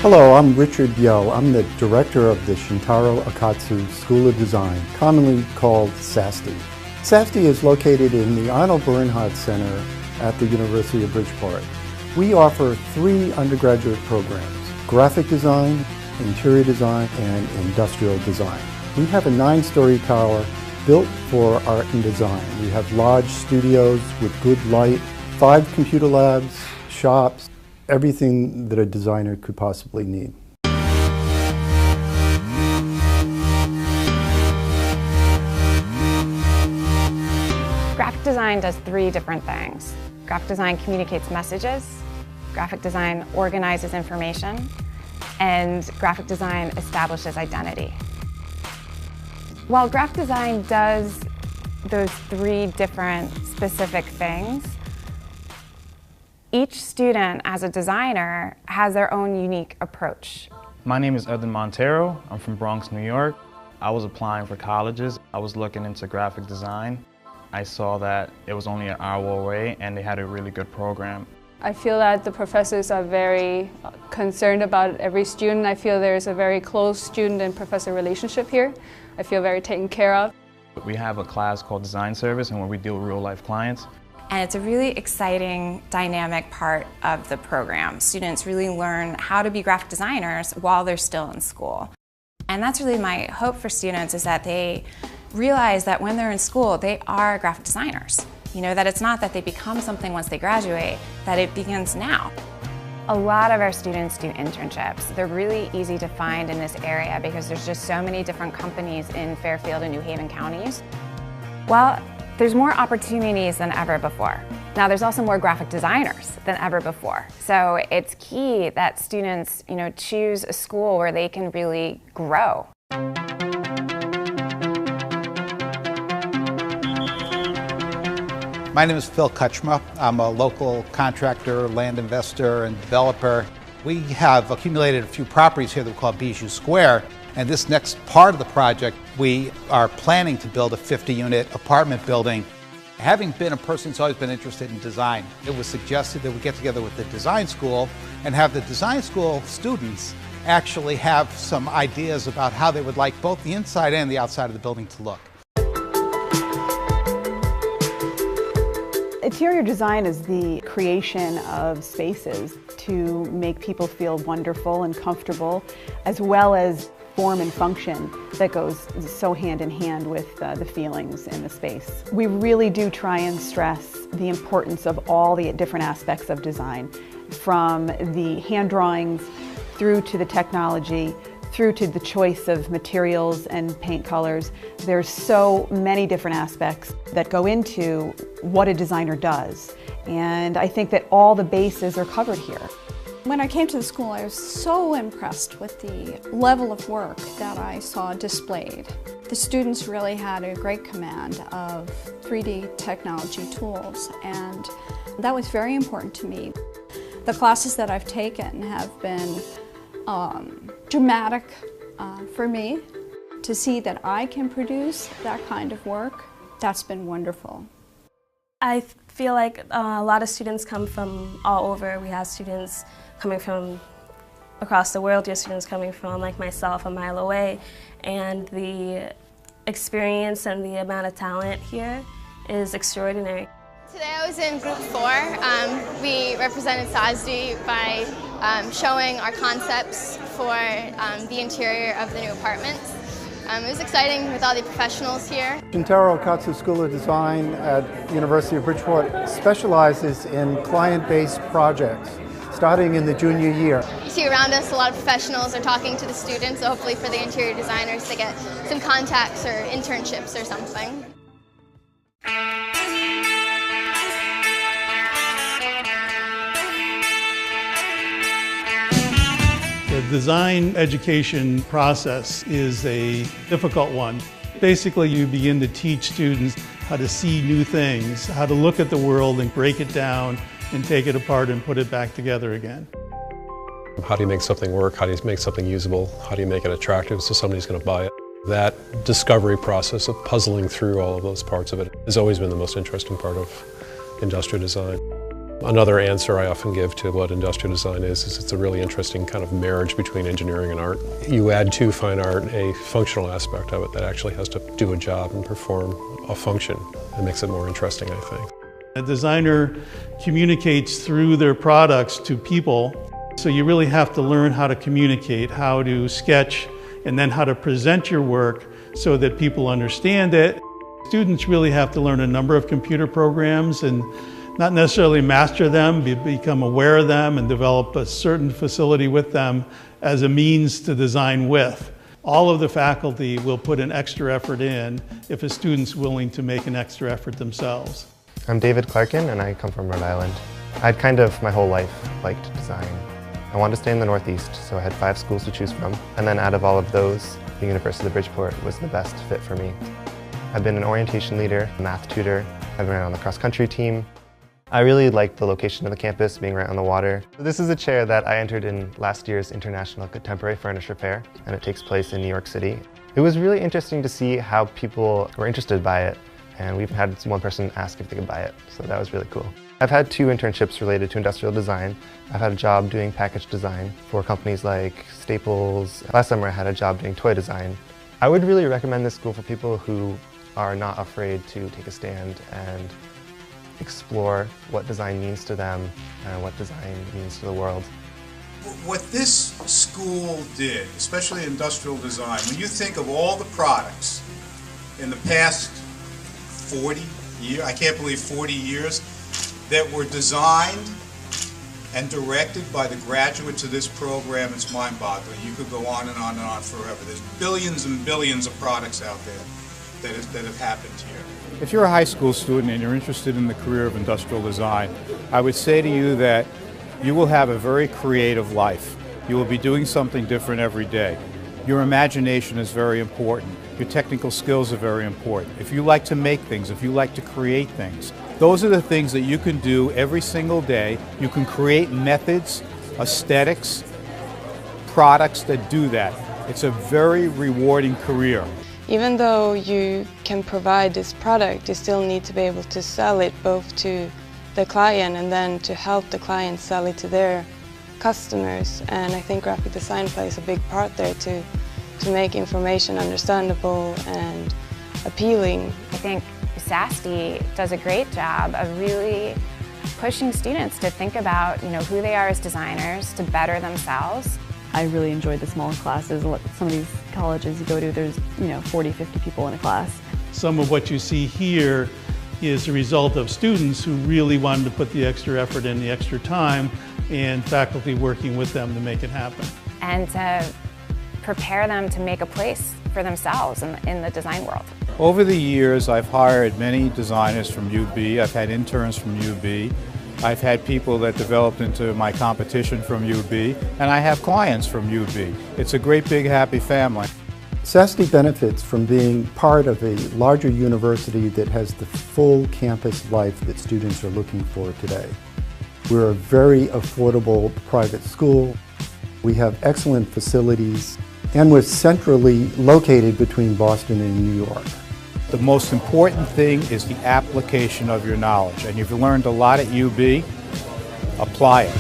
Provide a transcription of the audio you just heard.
Hello, I'm Richard Yo. I'm the director of the Shintatro Akatsu School of Design, commonly called Sasd. Sasd is located in the Arnold Bernhardt Center at the University of Bridgeport. We offer 3 undergraduate programs: graphic design, interior design, and industrial design. We have a 9-story tower built for art and design. We have large studios with good light, 5 computer labs, shops, everything that a designer could possibly need. Graphic design does 3 different things. Graphic design communicates messages, graphic design organizes information, and graphic design establishes identity. While graphic design does those 3 different specific things, each student as a designer has their own unique approach. My name is Edwin Montero. I'm from Bronx, New York. I was applying for colleges. I was looking into graphic design. I saw that it was only an hour away and they had a really good program. I feel that the professors are very concerned about every student. I feel there's a very close student and professor relationship here. I feel very taken care of. We have a class called Design Service and where we deal with real-life clients. And it's a really exciting, dynamic part of the program. Students really learn how to be graphic designers while they're still in school. And that's really my hope for students, is that they realize that when they're in school, they are graphic designers. You know, that it's not that they become something once they graduate, that it begins now. A lot of our students do internships. They're really easy to find in this area because there's just so many different companies in Fairfield and New Haven counties. Well, there's more opportunities than ever before. Now, there's also more graphic designers than ever before. So it's key that students, choose a school where they can really grow. My name is Phil Kutchma. I'm a local contractor, land investor, and developer. We have accumulated a few properties here that we call Bijou Square. And this next part of the project, we are planning to build a 50-unit apartment building. Having been a person who's always been interested in design, it was suggested that we get together with the design school and have the design school students actually have some ideas about how they would like both the inside and the outside of the building to look. Interior design is the creation of spaces to make people feel wonderful and comfortable, as well as form and function that goes so hand in hand with the feelings in the space. We really do try and stress the importance of all the different aspects of design, from the hand drawings through to the technology, through to the choice of materials and paint colors. There's so many different aspects that go into what a designer does, and I think that all the bases are covered here. When I came to the school, I was so impressed with the level of work that I saw displayed. The students really had a great command of 3D technology tools, and that was very important to me. The classes that I've taken have been dramatic for me. To see that I can produce that kind of work, that's been wonderful. I feel like a lot of students come from all over. We have students coming from across the world. We have students coming from, like myself, a mile away. And the experience and the amount of talent here is extraordinary. Today I was in group 4. We represented Sasd by showing our concepts for the interior of the new apartments. It was exciting with all the professionals here. Shintatro Akatsu School of Design at the University of Bridgeport specializes in client-based projects, starting in the junior year. You see around us a lot of professionals are talking to the students, so hopefully for the interior designers to get some contacts or internships or something. The design education process is a difficult one. Basically, you begin to teach students how to see new things, how to look at the world and break it down and take it apart and put it back together again. How do you make something work? How do you make something usable? How do you make it attractive so somebody's going to buy it? That discovery process of puzzling through all of those parts of it has always been the most interesting part of industrial design. Another answer I often give to what industrial design is it's a really interesting kind of marriage between engineering and art. You add to fine art a functional aspect of it that actually has to do a job and perform a function. It makes it more interesting, I think. A designer communicates through their products to people, so you really have to learn how to communicate, how to sketch, and then how to present your work so that people understand it. Students really have to learn a number of computer programs and not necessarily master them, become aware of them and develop a certain facility with them as a means to design with. All of the faculty will put an extra effort in if a student's willing to make an extra effort themselves. I'm David Clarkin and I come from Rhode Island. I'd kind of my whole life liked design. I wanted to stay in the Northeast, so I had 5 schools to choose from. And then out of all of those, the University of Bridgeport was the best fit for me. I've been an orientation leader, a math tutor, I've been on the cross-country team. I really liked the location of the campus, being right on the water. This is a chair that I entered in last year's International Contemporary Furniture Fair, and it takes place in New York City. It was really interesting to see how people were interested by it, and we've had one person ask if they could buy it, so that was really cool. I've had 2 internships related to industrial design. I've had a job doing package design for companies like Staples. Last summer I had a job doing toy design. I would really recommend this school for people who are not afraid to take a stand and explore what design means to them and what design means to the world. What this school did, especially industrial design, when you think of all the products in the past 40 years, I can't believe 40 years, that were designed and directed by the graduates of this program, it's mind-boggling. You could go on and on and on forever. There's billions and billions of products out there that have happened here. If you're a high school student and you're interested in the career of industrial design, I would say to you that you will have a very creative life. You will be doing something different every day. Your imagination is very important. Your technical skills are very important. If you like to make things, if you like to create things, those are the things that you can do every single day. You can create methods, aesthetics, products that do that. It's a very rewarding career. Even though you can provide this product, you still need to be able to sell it both to the client and then to help the client sell it to their customers. And I think graphic design plays a big part there to make information understandable and appealing. I think Sasd does a great job of really pushing students to think about who they are as designers, to better themselves. I really enjoyed the smaller classes. Some of these colleges you go to, there's 40, 50 people in a class. Some of what you see here is a result of students who really wanted to put the extra effort in, the extra time, and faculty working with them to make it happen. And to prepare them to make a place for themselves in the design world. Over the years, I've hired many designers from UB. I've had interns from UB. I've had people that developed into my competition from UB, and I have clients from UB. It's a great big happy family. Sasd benefits from being part of a larger university that has the full campus life that students are looking for today. We're a very affordable private school. We have excellent facilities, and we're centrally located between Boston and New York. The most important thing is the application of your knowledge, and you've learned a lot at UB, apply it.